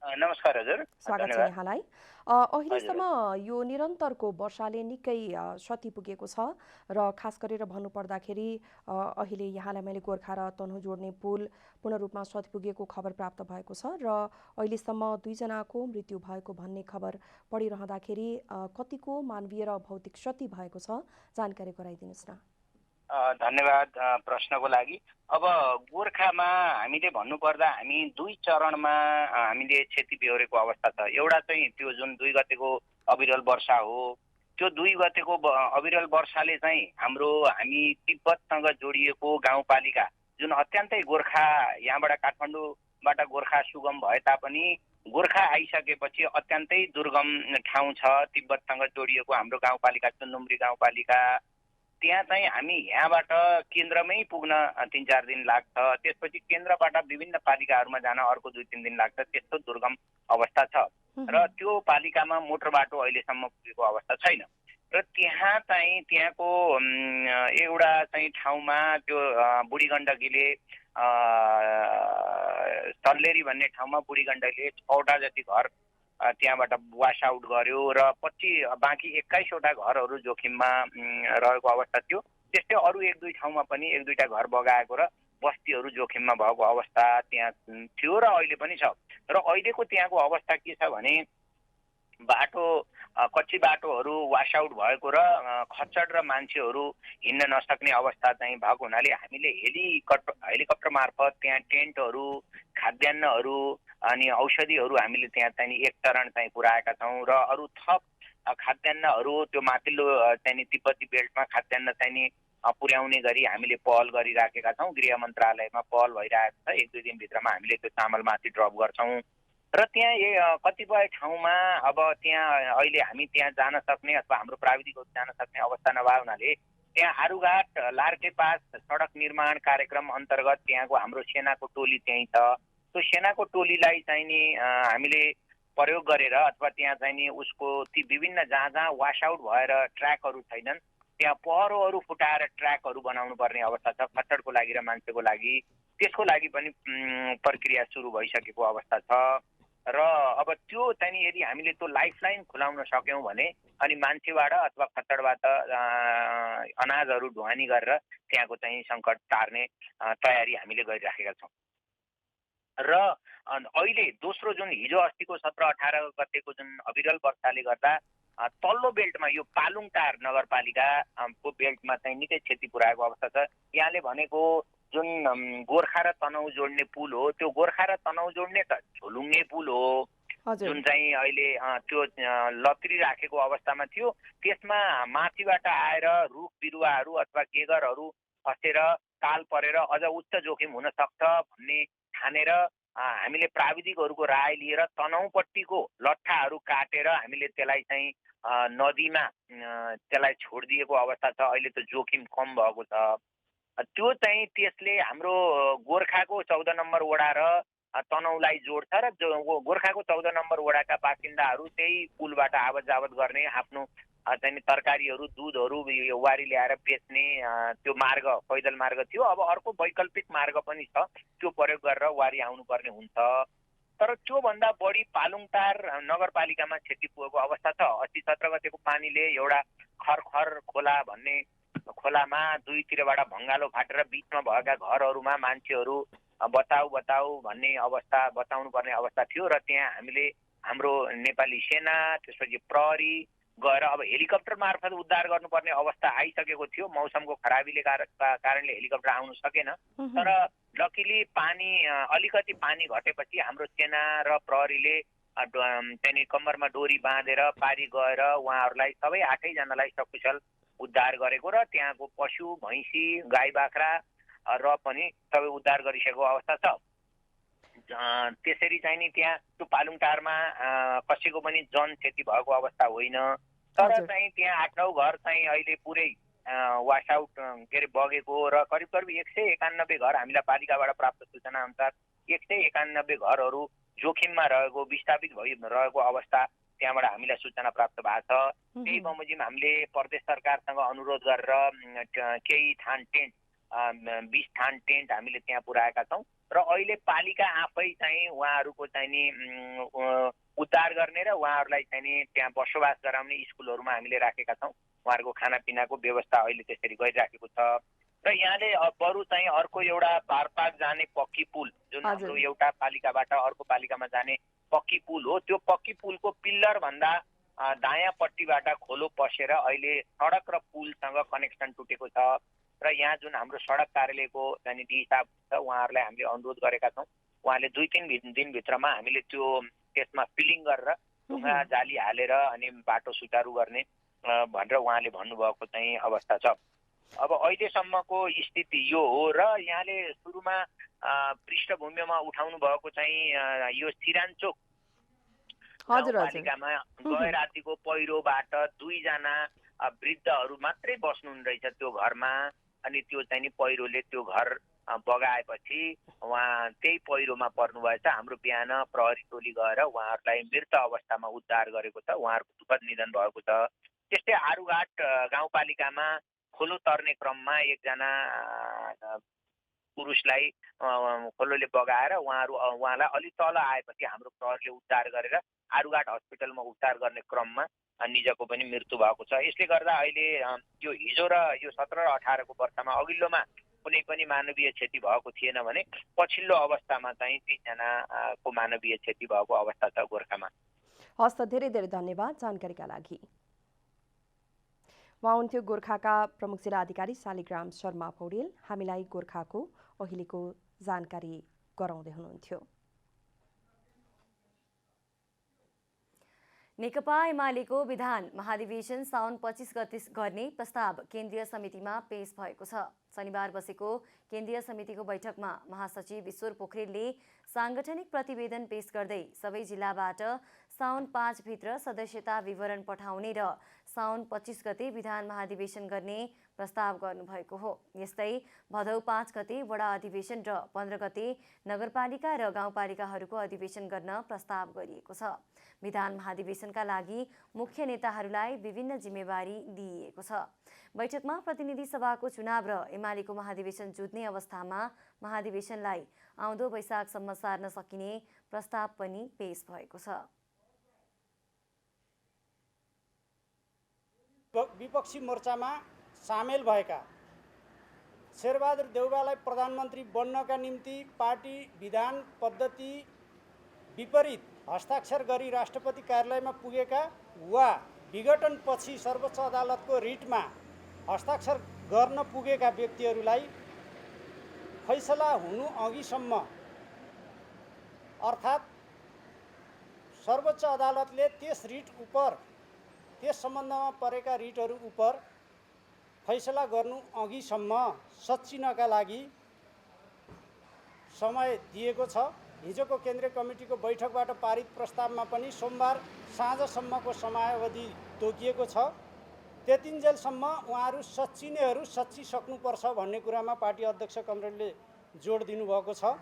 नमस्कार हजुर, स्वागत छ यहाँलाई। अहिलेसम्म यो निरन्तरको वर्षाले निकै क्षति पुगेको छ र खास गरेर भन्नुपर्दाखेरि अहिले यहाँलाई मैले गोर्खा र तनहुँ जोड्ने पुल पूर्ण रूपमा क्षति पुगेको खबर प्राप्त भएको छ र अहिलेसम्म 2 जनाको मृत्यु भएको भन्ने खबर पढिरहँदाखेरि कतिको मानवीय र भौतिक क्षति भएको छ जानकारी गराइदिनुहोस् न। धन्यवाद प्रश्नको लागि। अब गोर्खामा हामीले भन्नुपर्दा हामी 2 चरणमा हामीले क्षति बेहोरेको अवस्था छ। एउटा चाहिँ त्यो जुन 2 गतेको अविरल वर्षा हो, त्यो 2 गतेको अविरल वर्षाले चाहिँ हामी तिब्बतसँग जोडिएको गाउँपालिका जुन अत्यन्तै गोर्खा, यहाँबाट काठमाडौँबाट गोर्खा सुगम भए तापनि गोर्खा आइसकेपछि अत्यन्तै दुर्गम ठाउँ छ तिब्बतसँग जोडिएको हाम्रो गाउँपालिका चुन्नुम्री गाउँपालिका। त्यहाँ चाहिँ हामी यहाँबाट केन्द्रमै पुग्न 3-4 दिन लाग्छ। त्यसपछि केन्द्रबाट विभिन्न पालिकाहरूमा जान अर्को 2-3 दिन लाग्छ। त्यस्तो दुर्गम अवस्था छ र त्यो पालिकामा मोटर बाटो अहिलेसम्म पुगेको अवस्था छैन र त्यहाँ चाहिँ त्यहाँको एउटा चाहिँ ठाउँमा त्यो बुढी गण्डकीले सल्लेरी भन्ने ठाउँमा बुढी गण्डकीले 6वटा जति घर त्यहाँबाट वास आउट गर्यो र बाँकी 21वटा घरहरू जोखिममा रहेको अवस्था थियो। त्यस्तै अरू 1-2 ठाउँमा पनि 1-2टा घर बगाएको र बस्तीहरू जोखिममा भएको अवस्था त्यहाँ थियो र अहिले पनि छ। र अहिलेको त्यहाँको अवस्था के छ भने बाटो कच्ची बाटोहरू वासआउट भएको र खच्चड र मान्छेहरू हिँड्न नसक्ने अवस्था चाहिँ भएको हुनाले हामीले हेलिकप्टर मार्फत त्यहाँ टेन्टहरू, खाद्यान्नहरू अनि औषधिहरू हामीले त्यहाँ चाहिँ एक चरण चाहिँ पुर्याएका छौँ र अरू थप खाद्यान्नहरू त्यो माथिल्लो चाहिँ तिब्बती बेल्टमा खाद्यान्न चाहिँ पुर्याउने गरी हामीले पहल गरिराखेका छौँ। गृह मन्त्रालयमा पहल भइरहेको छ। 1-2 दिनभित्रमा हामीले त्यो चामल माथि ड्रप गर्छौँ र त्यहाँ कतिपय ठाउँमा अब त्यहाँ अहिले हामी त्यहाँ जान सक्ने अथवा हाम्रो प्राविधिकहरू जान सक्ने अवस्था नभए हुनाले त्यहाँ आरुघाट लार्केपास सडक निर्माण कार्यक्रम अन्तर्गत त्यहाँको हाम्रो सेनाको टोली त्यहीँ छ। त्यो सेनाको टोलीलाई चाहिँ नि हामीले प्रयोग गरेर अथवा त्यहाँ चाहिँ नि उसको ती विभिन्न जहाँ जहाँ वासआउट भएर ट्र्याकहरू छैनन् त्यहाँ पहरोहरू फुटाएर ट्र्याकहरू बनाउनु पर्ने अवस्था छ खच्चडको लागि र मान्छेको लागि। त्यसको लागि पनि प्रक्रिया सुरु भइसकेको अवस्था छ र अब त्यो चाहिँ यदि हामीले त्यो लाइफलाइन खुलाउन सक्यौँ भने अनि मान्छेबाट अथवा खच्चडबाट अनाजहरू ढुवानी गरेर त्यहाँको चाहिँ सङ्कट टार्ने तयारी हामीले गरिराखेका छौँ। र अहिले दोस्रो जुन हिजो अस्तिको 17-18 गतेको जुन अविरल वर्षाले गर्दा तल्लो बेल्टमा यो पालुङटार नगरपालिकाको बेल्टमा चाहिँ निकै क्षति पुर्याएको अवस्था छ। यहाँले भनेको जुन गोर्खा र तनहुँ जोड्ने पुल हो त्यो गोर्खा र तनहुँ जोड्ने त झोलुङ्गे पुल हो जुन चाहिँ अहिले त्यो लत्रि राखेको अवस्थामा थियो। त्यसमा माथिबाट आएर रुख बिरुवाहरू अथवा गेगरहरू खसेर ताल परेर अझ उच्च जोखिम हुन सक्छ भन्ने ठानेर हामीले प्राविधिकहरूको राय लिएर तनहुँपट्टिको लट्ठाहरू काटेर हामीले त्यसलाई चाहिँ नदीमा त्यसलाई छोडिदिएको अवस्था छ। अहिले त जोखिम कम भएको छ। त्यो चाहिँ त्यसले हाम्रो गोर्खाको 14 नम्बर वडा र तनहुँलाई जोड्छ र गोर्खाको 14 नम्बर वडाका बासिन्दाहरू त्यही पुलबाट आवत जावत गर्ने आफ्नो चाहिँ तरकारीहरू दुधहरू यो वारी ल्याएर बेच्ने त्यो मार्ग पैदल मार्ग थियो। अब अर्को वैकल्पिक मार्ग पनि छ त्यो प्रयोग गरेर वारी आउनुपर्ने हुन्छ। तर त्योभन्दा बढी पालुङटार नगरपालिकामा क्षति पुगेको अवस्था छ। 17 गतेको पानीले एउटा खरखर खोला भन्ने खोलामा दुईतिरबाट भङ्गालो फाटेर बिचमा भएका घरहरूमा मान्छेहरू बचाउ भन्ने अवस्था बचाउनु पर्ने अवस्था थियो र त्यहाँ हामीले हाम्रो नेपाली सेना त्यसपछि प्रहरी गएर अब हेलिकप्टर मार्फत उद्धार गर्नुपर्ने अवस्था आइसकेको थियो। मौसमको खराबीले कारणले हेलिकप्टर आउन सकेन। तर लकिली पानी अलिकति पानी घटेपछि हाम्रो सेना र प्रहरीले त्यहाँनिर कम्मरमा डोरी बाँधेर पारी गएर उहाँहरूलाई सबै 8 जनालाई सकुशल उद्धार गरेको र त्यहाँको पशु भैँसी गाई बाख्रा र पनि सबै उद्धार गरिसकेको अवस्था छ। त्यसरी चाहिँ नि त्यहाँ त्यो पालुङटारमा कसैको पनि जन क्षति भएको अवस्था होइन। तर चाहिँ त्यहाँ 8-9 घर चाहिँ अहिले पुरै वासआउट के अरे बगेको र करिब 191 घर हामीलाई पालिकाबाट प्राप्त सूचना अनुसार 191 घरहरू जोखिममा रहेको विस्थापित भइरहेको अवस्था त्यहाँबाट हामीलाई सूचना प्राप्त भएको छ। त्यही बमोजिम हामीले प्रदेश सरकारसँग अनुरोध गरेर केही थान टेन्ट 20 थान टेन्ट हामीले त्यहाँ पुर्याएका छौँ र अहिले पालिका आफै चाहिँ उहाँहरूको चाहिँ नि उद्धार गर्ने र उहाँहरूलाई चाहिँ नि त्यहाँ बसोबास गराउने स्कुलहरूमा हामीले राखेका छौँ। उहाँहरूको खानापिनाको व्यवस्था अहिले त्यसरी गरिराखेको छ। र यहाँले बरु चाहिँ अर्को एउटा पारपाक जाने पक्की पुल जुन हाम्रो एउटा पालिकाबाट अर्को पालिकामा जाने पक्की पुल हो त्यो पक्की पुलको पिल्लर भन्दा दायाँपट्टिबाट खोलो पसेर अहिले सडक र पुलसँग कनेक्सन टुटेको छ र यहाँ जुन हाम्रो सडक कार्यालयको चाहिँ हिसाब छ उहाँहरूलाई हामीले अनुरोध गरेका छौँ। उहाँले 2-3 दिनभित्रमा हामीले त्यसमा फिलिङ गरेर ढुङ्गा जाली हालेर अनि बाटो सुचारू गर्ने भनेर उहाँले भन्नुभएको चाहिँ अवस्था छ। अब अहिलेसम्मको स्थिति यो हो र यहाँले सुरुमा पृष्ठभूमिमा उठाउनु भएको चाहिँ यो सिरानचोक गाउँपालिकामा गए रातिको पहिरोबाट 2 जना वृद्धहरू मात्रै बस्नुहुँदो रहेछ त्यो घरमा। अनि त्यो चाहिँ नि पहिरोले त्यो घर बगाएपछि उहाँ त्यही पहिरोमा पर्नुभएछ। हाम्रो बिहान प्रहरी टोली गएर उहाँहरूलाई मृत अवस्थामा उद्धार गरेको छ। उहाँहरूको दुःखद निधन भएको छ। त्यस्तै आरुघाट गाउँपालिकामा खोलो तर्ने क्रममा एकजना पुरुषलाई खोलोले बगाएर उहाँलाई अलि तल आएपछि हाम्रो प्रहरीले उद्धार गरेर आरुघाट हस्पिटलमा उपचार गर्ने क्रममा निजको पनि मृत्यु भएको छ। यसले गर्दा अहिले यो हिजो र यो 17 र 18 को वर्षमा अघिल्लोमा कुनै पनि मानवीय क्षति भएको थिएन भने पछिल्लो अवस्थामा चाहिँ 30 जनाको मानवीय क्षति भएको अवस्था छ गोर्खामा। हस्त धेरै धेरै धन्यवाद जानकारीका लागि। उहाँ हुन्थ्यो गोर्खाका प्रमुख जिल्ला अधिकारी शालिग्राम शर्मा पौडेल। हामीलाई गोर्खाको अहिलेको जानकारी गराउँदै हुनुहुन्थ्यो। नेकपा एमालेको विधान महाधिवेशन साउन 25 गते गर्ने प्रस्ताव केन्द्रीय समितिमा पेश भएको छ। शनिबार बसेको केन्द्रीय समितिको बैठकमा महासचिव ईश्वर पोखरेलले सांगठनिक प्रतिवेदन पेश गर्दै सबै जिल्लाबाट साउन 5 भित्र सदस्यता विवरण पठाउने र साउन 25 गते विधान महाधिवेशन गर्ने प्रस्ताव गर्नुभएको हो। यस्तै भदौ 5 गते वडा अधिवेशन र 15 गते नगरपालिका र गाउँपालिकाहरूको अधिवेशन गर्न प्रस्ताव गरिएको छ। विधान महाधिवेशनका लागि मुख्य नेताहरूलाई विभिन्न जिम्मेवारी दिइएको छ। बैठकमा प्रतिनिधि सभाको चुनाव र एमालेको महाधिवेशन जुट्ने अवस्थामा महाधिवेशनलाई आउँदो वैशाखसम्म सार्न सकिने प्रस्ताव पनि पेश भएको छ। विपक्षी मोर्चामा सामेल भएका शेरबहादुर देउवालाई प्रधानमन्त्री बन्नका निम्ति पार्टी विधान पद्धति विपरीत हस्ताक्षर गरी राष्ट्रपति कार्यालयमा पुगेका वा विघटनपछि सर्वोच्च अदालतको रिटमा हस्ताक्षर गर्न पुगेका व्यक्तिहरूलाई फैसला हुनु अघिसम्म अर्थात् सर्वोच्च अदालतले त्यस सम्बन्धमा परेका रिटहरू उप फैसला गर्नु अघिसम्म सच्चिनका लागि समय दिएको छ। हिजोको केन्द्रीय कमिटीको बैठकबाट पारित प्रस्तावमा पनि सोमबार साँझसम्मको समयावधि तोकिएको छ। त्यतिन्जेलसम्म उहाँहरू सच्चिनेहरू सच्चिसक्नुपर्छ भन्ने कुरामा पार्टी अध्यक्ष कमरेडले जोड दिनुभएको छ।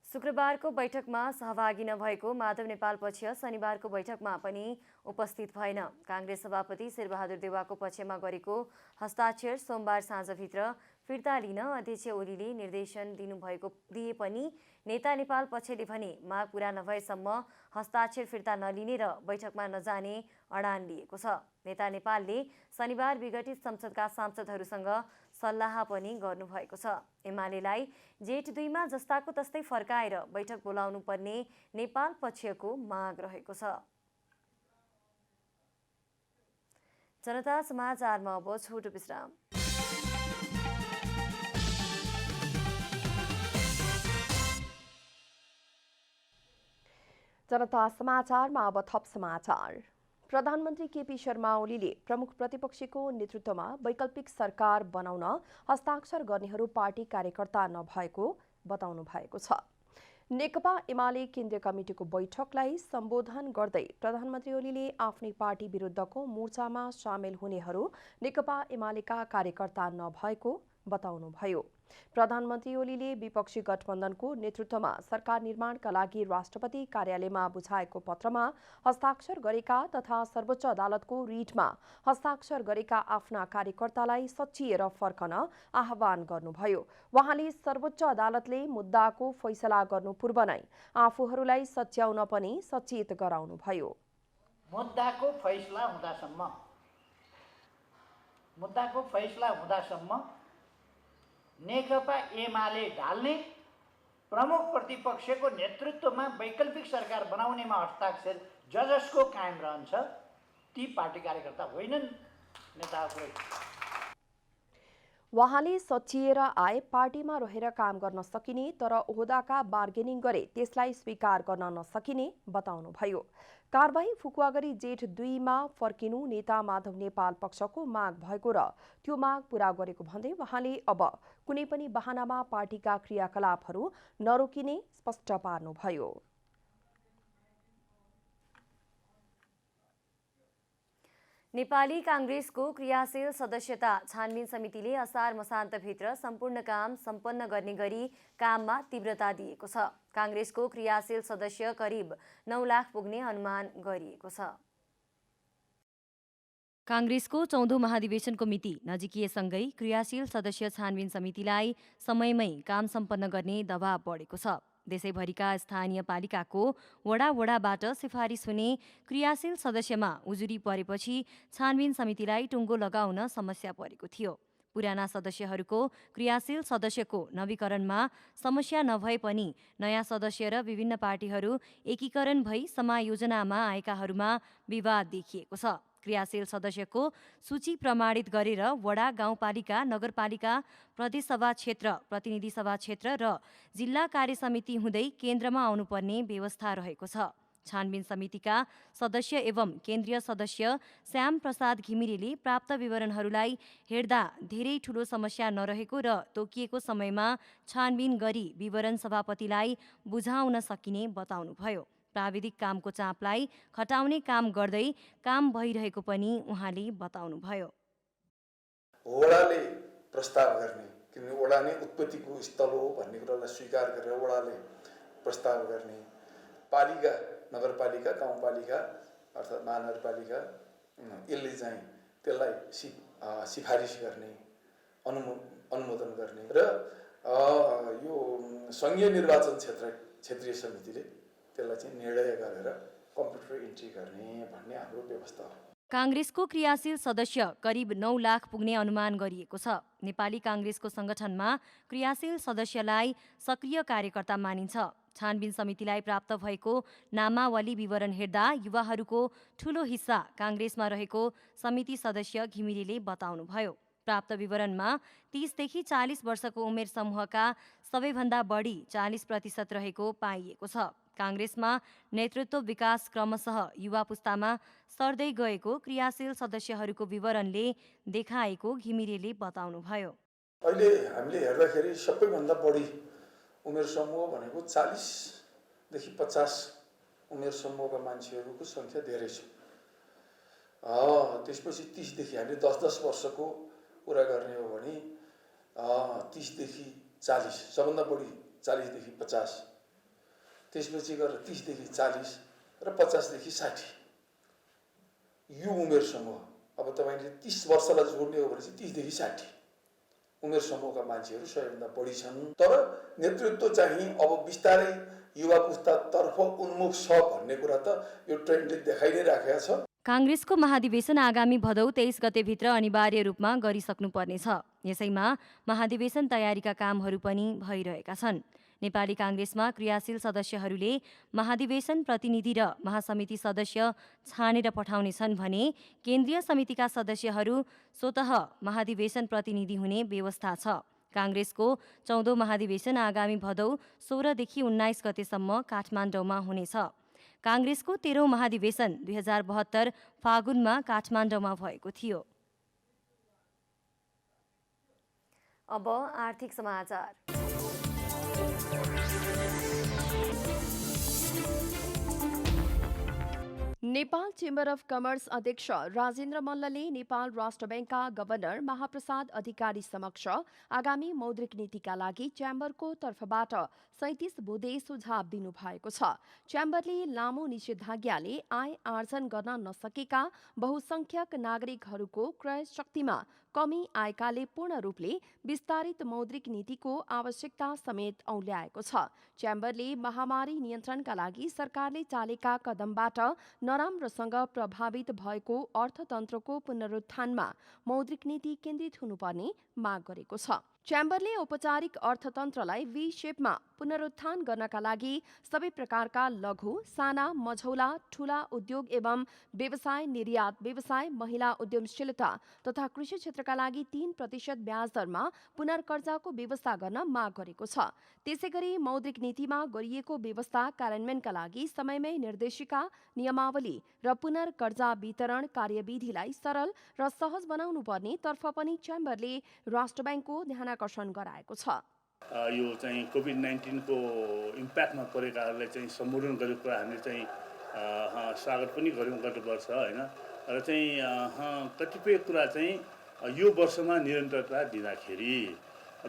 शुक्रबारको बैठकमा सहभागी नभएको माधव नेपाल पक्ष शनिबारको बैठकमा पनि उपस्थित भएन। काङ्ग्रेस सभापति शेरबहादुर देउवाको पक्षमा गरेको हस्ताक्षर सोमबार साँझभित्र फिर्ता लिन अध्यक्ष ओलीले निर्देशन दिए पनि नेता नेपाल पक्षले भने माग पूरा नभएसम्म हस्ताक्षर फिर्ता नलिने र बैठकमा नजाने अडान लिएको छ। नेता नेपालले शनिबार विघटित संसदका सांसदहरूसँग सल्लाह पनि गर्नुभएको छ। एमालेलाई जेठ 2 मा जस्ताको तस्तै फर्काएर बैठक बोलाउनु पर्ने नेपाल पक्षको माग रहेको छ। जनता समाचारमा अब छोटो विश्राम। जनता समाचारमा अब थप समाचार। प्रधानमन्त्री केपी शर्मा ओलीले प्रमुख प्रतिपक्षीको नेतृत्वमा वैकल्पिक सरकार बनाउन हस्ताक्षर गर्नेहरू पार्टी कार्यकर्ता नभएको बताउनु भएको छ। नेकपा एमाले केन्द्रीय कमिटीको बैठकलाई सम्बोधन गर्दै प्रधानमन्त्री ओलीले आफ्नै पार्टी विरुद्धको मोर्चामा सामेल हुनेहरू नेकपा एमालेका कार्यकर्ता नभएको बताउनुभयो। प्रधानमन्त्री ओलीले विपक्षी गठबन्धनको नेतृत्वमा सरकार निर्माणका लागि राष्ट्रपति कार्यालयमा बुझाएको पत्रमा हस्ताक्षर गरेका तथा सर्वोच्च अदालतको रिटमा हस्ताक्षर गरेका आफ्ना कार्यकर्तालाई सच्चिएर फर्कन आह्वान गर्नुभयो। उहाँले सर्वोच्च अदालतले मुद्दाको फैसला गर्नु पूर्व नै आफूहरूलाई सच्याउन पनि सचेत गराउनुभयो। मुद्दाको फैसला हुँदासम्म नेकपा एमाले ढाल्ने प्रमुख प्रतिपक्षको नेतृत्वमा वैकल्पिक सरकार बनाउनेमा हस्ताक्षर जसको कायम रहन्छ ती पार्टी कार्यकर्ता होइनन्, नेताहरू। उहाँले सचिएर आए पार्टीमा रहेर काम गर्न सकिने तर ओहदाका बार्गेनिङ गरे त्यसलाई स्वीकार गर्न नसकिने बताउनुभयो। कारबाही फुकुवा गरी जेठ 2 मा फर्किनु नेता माधव नेपाल पक्षको माग भएको र त्यो माग पूरा गरेको भन्दै उहाँले अब कुनै पनि बहानामा पार्टीका क्रियाकलापहरू नरोकिने स्पष्ट पार्नुभयो। नेपाली काङ्ग्रेसको क्रियाशील सदस्यता छानबिन समितिले असार मसान्तभित्र सम्पूर्ण काम सम्पन्न गर्ने गरी काममा तीव्रता दिएको छ। काङ्ग्रेसको क्रियाशील सदस्य करिब 9 लाख पुग्ने अनुमान गरिएको छ। काङ्ग्रेसको 14औं महाधिवेशनको मिति नजिकिएसँगै क्रियाशील सदस्य छानबिन समितिलाई समयमै काम सम्पन्न गर्ने दबाव बढेको छ। देशैभरिका स्थानीय पालिकाको वडाबाट सिफारिस हुने क्रियाशील सदस्यमा उजुरी परेपछि छानबिन समितिलाई टुङ्गो लगाउन समस्या परेको थियो। पुराना सदस्यहरूको क्रियाशील सदस्यको नवीकरणमा समस्या नभए पनि नयाँ सदस्य र विभिन्न पार्टीहरू एकीकरण भई समायोजनामा आएकाहरूमा विवाद देखिएको छ। क्रियाशील सदस्यको सूची प्रमाणित गरेर वडा, गाउँपालिका, नगरपालिका, प्रदेशसभा क्षेत्र, प्रतिनिधि सभा क्षेत्र र जिल्ला कार्यसमिति हुँदै केन्द्रमा आउनुपर्ने व्यवस्था रहेको छ। छानबिन समितिका सदस्य एवं केन्द्रीय सदस्य श्याम प्रसाद घिमिरेले प्राप्त विवरणहरूलाई हेर्दा धेरै ठूलो समस्या नरहेको र तोकिएको समयमा छानबिन गरी विवरण सभापतिलाई बुझाउन सकिने बताउनुभयो। प्राविधिक कामको चापलाई खटाउने काम गर्दै काम भइरहेको पनि उहाँले बताउनुभयो। वडाले प्रस्ताव गर्ने, किनभने वडा नै उत्पत्तिको स्थल हो भन्ने कुरालाई स्वीकार गरेर वडाले प्रस्ताव गर्ने, पालिका, नगरपालिका, गाउँपालिका अर्थात् महानगरपालिका यसले चाहिँ त्यसलाई सिफारिस गर्ने, अनुमोदन गर्ने र यो सङ्घीय निर्वाचन क्षेत्रीय समितिले त्यसलाई चाहिँ निर्णय गरेर कम्प्युटर इन्ट्री गर्ने भन्ने हाम्रो व्यवस्था हो। काङ्ग्रेसको क्रियाशील सदस्य करिब 9 लाख पुग्ने अनुमान गरिएको छ। नेपाली काङ्ग्रेसको संगठनमा क्रियाशील सदस्यलाई सक्रिय कार्यकर्ता मानिन्छ। छानबिन समितिलाई प्राप्त भएको नामावली विवरण हेर्दा युवाहरूको ठूलो हिस्सा काङ्ग्रेसमा रहेको समिति सदस्य घिमिरेले बताउनुभयो। प्राप्त विवरणमा 30 देखि 40 वर्षको उमेर समूहका सबैभन्दा बढी 40% रहेको पाइएको छ। काङ्ग्रेसमा नेतृत्व विकास क्रमशः युवा पुस्तामा सर्दै गएको क्रियाशील सदस्यहरूको विवरणले देखाएको घिमिरेले बताउनुभयो। अहिले हामीले हेर्दाखेरि सबैभन्दा बढी उमेर समूह भनेको 40 देखि 50 उमेर समूहका मान्छेहरूको सङ्ख्या धेरै छ। त्यसपछि 30 देखि हामीले 10-10 वर्षको कुरा गर्ने हो भने 30 देखि 40, सबभन्दा बढी 40 देखि 50, त्यसपछि गएर 30 देखि 40 र 50 देखि 60 यो उमेर समूह। अब तपाईले 30 वर्षलाई जोड्ने हो भने चाहिँ 30 देखि 60 उमेर समूहका मान्छेहरू सबैभन्दा बढी छन्। तर नेतृत्व चाहिँ अब बिस्तारै युवा पुस्तातर्फ उन्मुख छ भन्ने कुरा त यो ट्रेन्डले देखाइ नै राखेको छ। काङ्ग्रेसको महाधिवेशन आगामी भदौ 23 गतेभित्र अनिवार्य रूपमा गरिसक्नुपर्नेछ। यसैमा महाधिवेशन तयारीका कामहरू पनि भइरहेका छन्। नेपाली काङ्ग्रेसमा क्रियाशील सदस्यहरूले महाधिवेशन प्रतिनिधि र महासमिति सदस्य छानेर पठाउनेछन् भने केन्द्रीय समितिका सदस्यहरू स्वतः महाधिवेशन प्रतिनिधि हुने व्यवस्था छ। काङ्ग्रेसको 14औं महाधिवेशन आगामी भदौ 16 देखि 19 गतेसम्म काठमाडौँमा हुनेछ। काङ्ग्रेसको 13औं महाधिवेशन 2072 फागुनमा काठमाडौँमा भएको थियो। अब आर्थिक समाचार। नेपाल चेम्बर अफ कमर्स अध्यक्ष राजेन्द्र मल्लले नेपाल राष्ट्र ब्याङ्कका गभर्नर महाप्रसाद अधिकारी समक्ष आगामी मौद्रिक नीतिका लागि च्याम्बरको तर्फबाट 37 बुँदे सुझाव दिनुभएको छ। च्याम्बरले लामो निषेधाज्ञाले आय आर्जन गर्न नसकेका बहुसंख्यक नागरिकहरूको क्रय शक्तिमा कमी आएकाले पूर्ण रूपले विस्तारित मौद्रिक नीतिको आवश्यकता समेत औल्याएको छ। च्याम्बरले महामारी नियन्त्रणका लागि सरकारले चालेका कदमबाट नराम्रोसँग प्रभावित भएको अर्थतन्त्रको पुनरुत्थानमा मौद्रिक नीति केन्द्रित हुनुपर्ने माग गरेको छ। च्याम्बरले औपचारिक अर्थतन्त्रलाई वी शेपमा पुनरुत्थान गर्नका लागि सबै प्रकारका लघु, साना, मझौला, ठूला उद्योग एवं व्यवसाय, निर्यात व्यवसाय, महिला उद्यमशीलता तथा कृषि क्षेत्रका लागि 3% ब्याज दरमा पुनर्कर्जाको व्यवस्था गर्न माग गरेको छ। त्यसैगरी मौद्रिक नीतिमा गरिएको व्यवस्था कार्यान्वयनका लागि समयमै निर्देशिका, नियमावली र पुनर्कर्जा वितरण कार्यविधिलाई सरल र सहज बनाउनु पर्ने तर्फ पनि च्याम्बरले राष्ट्र ब्याङ्कको ध्यानाकर्षण गराएको छ। यो चाहिँ कोभिड-19 को इम्प्याक्टमा परेकाहरूलाई चाहिँ सम्बोधन गरेको कुरा हामीले चाहिँ स्वागत पनि गर्नुपर्छ हैन। र चाहिँ कतिपय कुरा चाहिँ यो वर्षमा निरन्तरता दिँदाखेरि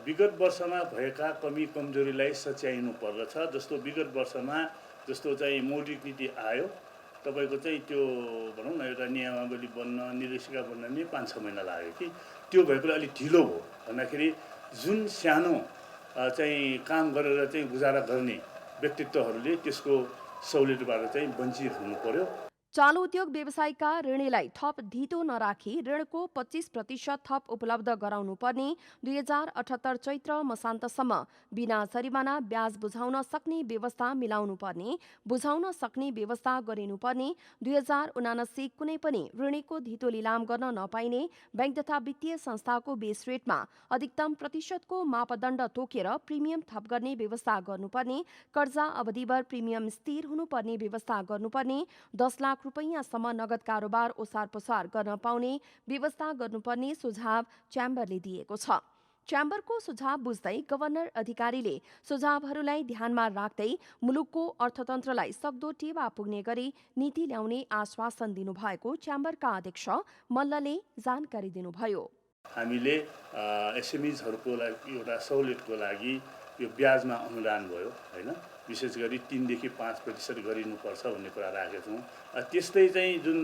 विगत वर्षमा भएका कमी कमजोरीलाई सच्याइनु पर्दछ। जस्तो विगत वर्षमा जस्तो चाहिँ मौद्रिक नीति आयो, तपाईको चाहिँ त्यो भनौँ न एउटा नियमावली बन्न, निर्देशिका बन्न नै 5-6 महिना लाग्यो कि त्यो भएकोले अलिक ढिलो भयो भन्दाखेरि जुन सानो चाहिँ काम गरेर चाहिँ गुजारा गर्ने व्यक्तित्वहरूले त्यसको सहुलियतबाट चाहिँ वञ्चित हुनु पर्यो। चालू उद्योग व्यवसायका ऋणीलाई थप धितो नराखी ऋणको 25% थप उपलब्ध गराउनुपर्ने 2078 चैत्र मसान्तसम्म बिना जरिवाना ब्याज बुझाउन सक्ने व्यवस्था मिलाउनुपर्ने बुझाउन सक्ने व्यवस्था गरिनुपर्ने 2079 कुनै पनि ऋणीको धितो लिलाम गर्न नपाइने बैंक तथा वित्तीय संस्थाको बेस रेटमा अधिकतम प्रतिशतको मापदण्ड तोकेर प्रिमियम थप गर्ने व्यवस्था गर्नुपर्ने कर्जा अवधिभर प्रिमियम स्थिर हुनुपर्ने व्यवस्था गर्नुपर्ने 10 लाख रुपैयाँसम्म नगद कारोबार ओसार पसार गर्न पाउने व्यवस्था गर्नुपर्ने सुझाव च्याम्बरले दिएको छ। च्याम्बरको सुझाव बुझ्दै गभर्नर अधिकारीले सुझावहरूलाई ध्यानमा राख्दै मुलुकको अर्थतन्त्रलाई सक्दो टेवा पुग्ने गरी नीति ल्याउने आश्वासन दिनुभएको च्याम्बरका अध्यक्ष मल्लले जानकारी दिनुभयो। हामीले एसएमइजहरूको एउटा सहुलियतको लागि यो ब्याजमा अनुदान भयो हैन, विशेष गरी 3 देखि 5% गरिनुपर्छ भन्ने कुरा राखेका छौँ। त्यस्तै चाहिँ जुन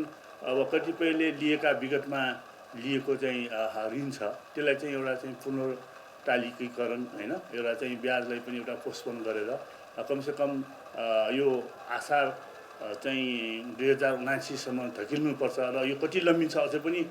अब कतिपयले लिएका विगतमा लिएको चाहिँ ऋण छ त्यसलाई चाहिँ एउटा चाहिँ पुनर्तालिकीकरण हैन, एउटा चाहिँ ब्याजलाई पनि एउटा पोस्टपोन गरेर कमसेकम यो आसार चाहिँ 2079 सम्म धकिल्नुपर्छ र यो कति लम्बिन्छ अझै पनि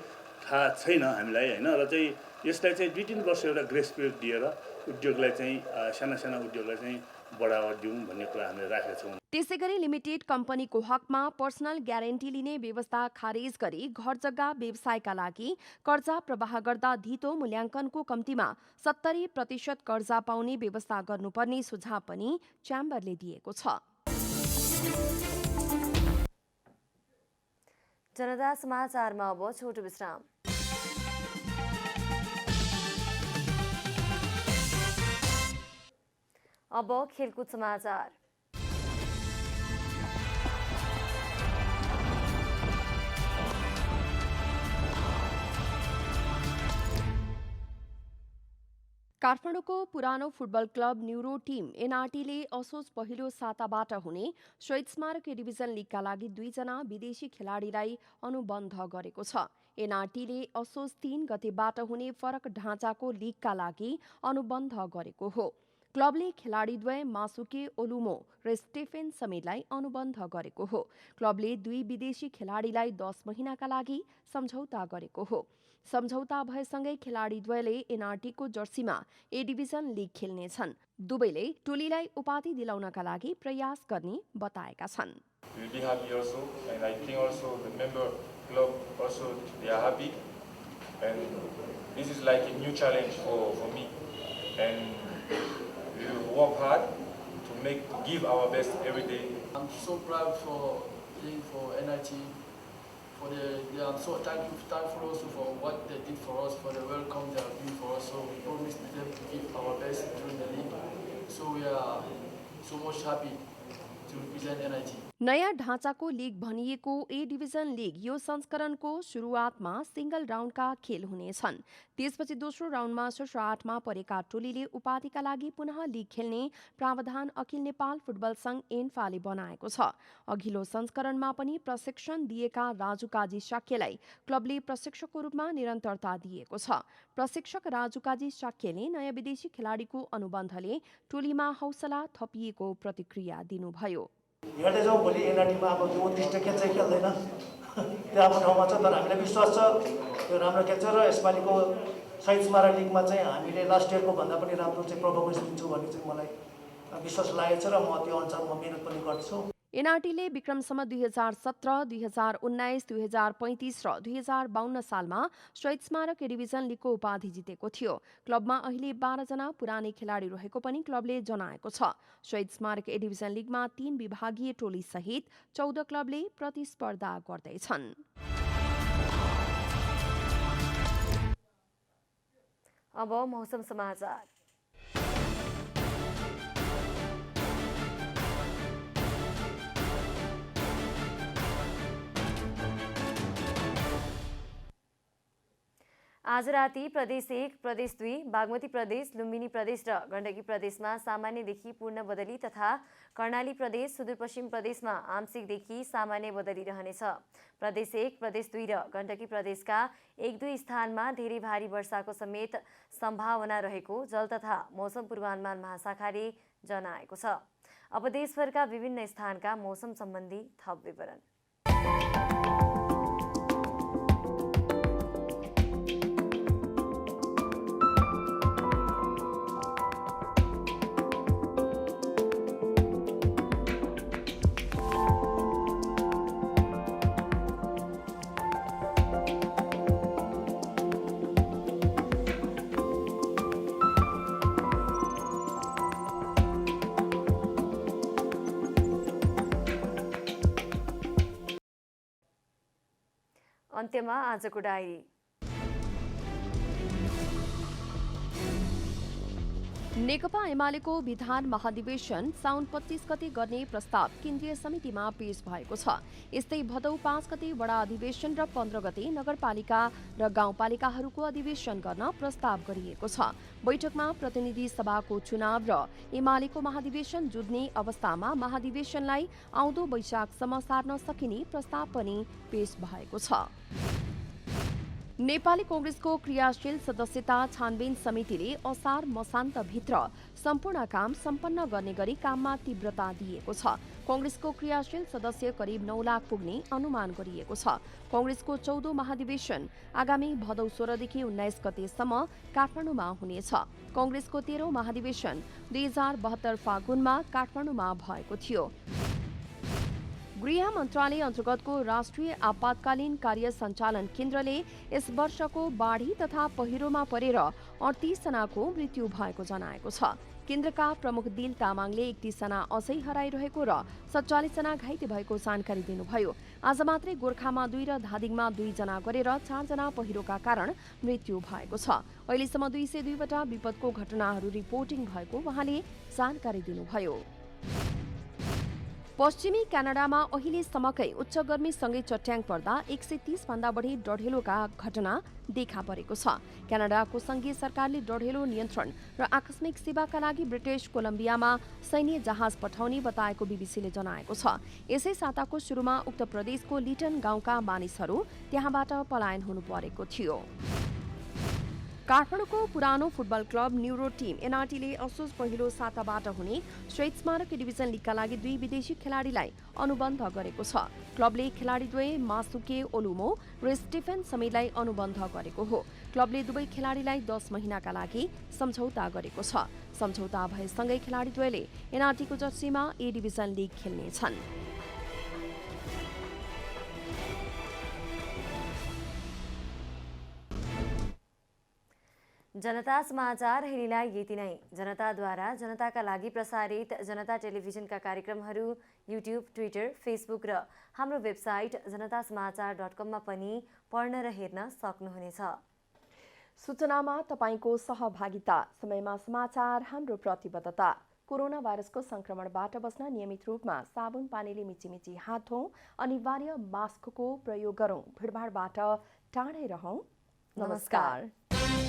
थाहा छैन हामीलाई हैन। र चाहिँ यसलाई चाहिँ 2-3 वर्ष एउटा ग्रेस पिरियड दिएर उद्योगलाई चाहिँ साना उद्योगलाई चाहिँ बढावा दिउँ भन्ने कुरा हामीले राखेका छौँ। त्यसैगरी लिमिटेड कम्पनीको हकमा पर्सनल ग्यारेन्टी लिने व्यवस्था खारेज गरी घर जग्गा व्यवसायका लागि कर्जा प्रवाह गर्दा धितो मूल्याङ्कनको कम्तीमा 70% कर्जा पाउने व्यवस्था गर्नुपर्ने सुझाव पनि च्याम्बरले दिएको छ। जनता समाचारमा अब छोटो विश्राम। अब खेलकुद समाचार। काठमाडौँको पुरानो फुटबल क्लब न्युरो टिम एनआरटीले असोज पहिलो साताबाट हुने शहीद स्मारक डिभिजन लिगका लागि 2 जना विदेशी खेलाडीलाई अनुबन्ध गरेको छ। एनआरटीले असोज 3 गतेबाट हुने फरक ढाँचाको लिगका लागि अनुबन्ध गरेको हो। क्लबले खेलाडीद्वय मासुके ओलुमो र स्टेफेन समेतलाई अनुबन्ध गरेको हो। क्लबले 2 विदेशी खेलाडीलाई 10 महिनाका लागि सम्झौता गरेको हो। सम्झौता भएसँगै खेलाडीद्वयले एनआरटीको जर्सीमा ए डिभिजन लिग खेल्नेछन्। दुवैले टोलीलाई उपाधि दिलाउनका लागि प्रयास गर्ने बताएका छन्। We will work hard to give our best every day. I'm so proud for playing for NIT. I'm so thankful also for what they did for us, for the welcome they have been for us. So we promised them to give our best during the league. So we are so much happy to represent NIT. नयाँ ढाँचाको league भनिएको A division league यो संस्करणको सुरुवातमा single राउन्डका खेल हुनेछन्। त्यसपछि दोस्रो राउन्डमा शीर्ष 8मा परेका टोलीले उपाधिका लागि पुनः लिग खेल्ने प्रावधान अखिल नेपाल फुटबल संघ एन्फाले बनाएको छ। अघिल्लो संस्करणमा पनि प्रशिक्षण दिएका राजु काजी शाक्यलाई क्लबले प्रशिक्षकको रूपमा निरन्तरता दिएको छ। प्रशिक्षक राजु काजी शाक्यले नयाँ विदेशी खेलाडीको अनुबन्धले टोलीमा हौसला थपिएको प्रतिक्रिया दिनुभयो। हेर्दै जाउँ भोलि एनआरटीमा अब 29 खेल चाहिँ खेल्दैन त्यो आफ्नो ठाउँमा छ, तर हामीलाई विश्वास छ त्यो राम्रो खेल्छ र यसपालिको शहीद स्मारक लिगमा चाहिँ हामीले लास्ट इयरको भन्दा पनि राम्रो चाहिँ पर्फर्मेन्स दिन्छौँ भन्ने चाहिँ मलाई विश्वास लागेको छ र म त्यो अनुसार मेहनत पनि गर्छु। एनआरटीले विक्रमसम्म 2017, 2019, 2035 र 2052 सालमा शहीद स्मारक डिभिजन लिगको उपाधि जितेको थियो। क्लबमा अहिले 12 जना पुरानै खेलाडी रहेको पनि क्लबले जनाएको छ। शहीद स्मारक डिभिजन लिगमा 3 विभागीय टोली सहित 14 क्लबले प्रतिस्पर्धा गर्दैछन्। अब मौसम समाचार। आज राति प्रदेश 1, प्रदेश 2, बागमती प्रदेश, लुम्बिनी प्रदेश र गण्डकी प्रदेशमा सामान्यदेखि पूर्ण बदली तथा कर्णाली प्रदेश, सुदूरपश्चिम प्रदेशमा आंशिकदेखि सामान्य बदली रहनेछ। प्रदेश 1, प्रदेश 2 र गण्डकी प्रदेशका 1-2 स्थानमा धेरै भारी वर्षाको समेत सम्भावना रहेको जल तथा मौसम पूर्वानुमान महाशाखाले जनाएको छ। अब देशभरका विभिन्न स्थानका मौसम सम्बन्धी थप विवरण। अन्त्यमा आजको डायरी। नेकपा एमालेको विधान महाधिवेशन साउन 25 गते गर्ने प्रस्ताव केन्द्रीय समितिमा पेश भएको छ। यस्तै भदौ 5 गते वडा अधिवेशन र 15 गते नगरपालिका र गाउँपालिकाहरूको अधिवेशन गर्न प्रस्ताव गरिएको छ। बैठकमा प्रतिनिधि सभाको चुनाव र एमालेको महाधिवेशन जुझ्ने अवस्थामा महाधिवेशनलाई आउँदो वैशाखसम्म सार्न सकिने प्रस्ताव पनि पेश भएको छ। नेपाली कांग्रेसको क्रियाशील सदस्यता छानबिन समितिले असार मसान्तभित्र सम्पूर्ण काम सम्पन्न गर्ने गरी काममा तीव्रता दिएको छ। कांग्रेसको क्रियाशील सदस्य करिब 9 लाख पुग्ने अनुमान गरिएको छ। कांग्रेसको 14औं महाधिवेशन आगामी भदौ 16 देखि 19 गतेसम्म काठमाडौँमा हुनेछ। कांग्रेसको 13औं महाधिवेशन 2072 फागुनमा काठमाडौँमा भएको थियो। गृह मन्त्रालय अन्तर्गतको राष्ट्रिय आपतकालीन कार्य सञ्चालन केन्द्रले यस वर्षको बाढी तथा पहिरोमा परेर 38 जनाको मृत्यु भएको जनाएको छ। केन्द्रका प्रमुख दिल तामाङले 31 जना अझै हराइरहेको र 47 जना घाइते भएको जानकारी दिनुभयो। आज मात्रै गोर्खामा 2 र धादिङमा 2 जना गरेर 4 जना पहिरोका कारण मृत्यु भएको छ। अहिलेसम्म 202 वटा विपदको घटनाहरू रिपोर्टिङ भएको उहाँले जानकारी दिनुभयो। पश्चिमी क्यानाडामा अहिलेसम्मकै उच्च गर्मीसँगै चट्याङ पर्दा 130 भन्दा बढी डढेलोका घटना देखा परेको छ। क्यानाडाको संघीय सरकारले डढेलो नियन्त्रण र आकस्मिक सेवाका लागि ब्रिटिश कोलम्बियामा सैन्य जहाज पठाउने बताएको बीबीसीले जनाएको छ। यसै साताको सुरुमा उक्त प्रदेशको लिटन गाउँका मानिसहरू त्यहाँबाट पलायन हुनु परेको थियो। काठमाडौँको पुरानो फुटबल क्लब न्युरो टिम एनआरटीले असोज पहिलो साताबाट हुने शहीद स्मारक डिभिजन लिगका लागि 2 विदेशी खेलाडीलाई अनुबन्ध गरेको छ। क्लबले खेलाडीद्वय मासुके ओलुमो र स्टेफन समीलाई अनुबन्ध गरेको हो। क्लबले दुवै खेलाडीलाई 10 महिनाका लागि सम्झौता गरेको छ। सम्झौता भएसँगै खेलाडीद्वयले एनआरटीको जर्सीमा ए डिभिजन लिग खेल्नेछन्। जनता समाचार हेलीलाई यति नै। जनताद्वारा जनताका लागि प्रसारित जनता टेलिभिजनका कार्यक्रमहरू युट्युब, ट्विटर, फेसबुक र हाम्रो वेबसाइट जनतासमाचार.com मा पनि पढ्न र हेर्न सक्नुहुनेछ। सूचनामा तपाईको सहभागिता, समयमा समाचार हाम्रो प्रतिबद्धता। कोरोना भाइरसको संक्रमणबाट बस्न नियमित रूपमा साबुन पानीले मिचिमिची हात धौं, अनिवार्य मास्कको प्रयोग गरौं, भिडभाडबाट टाढै रहौं। नमस्कार।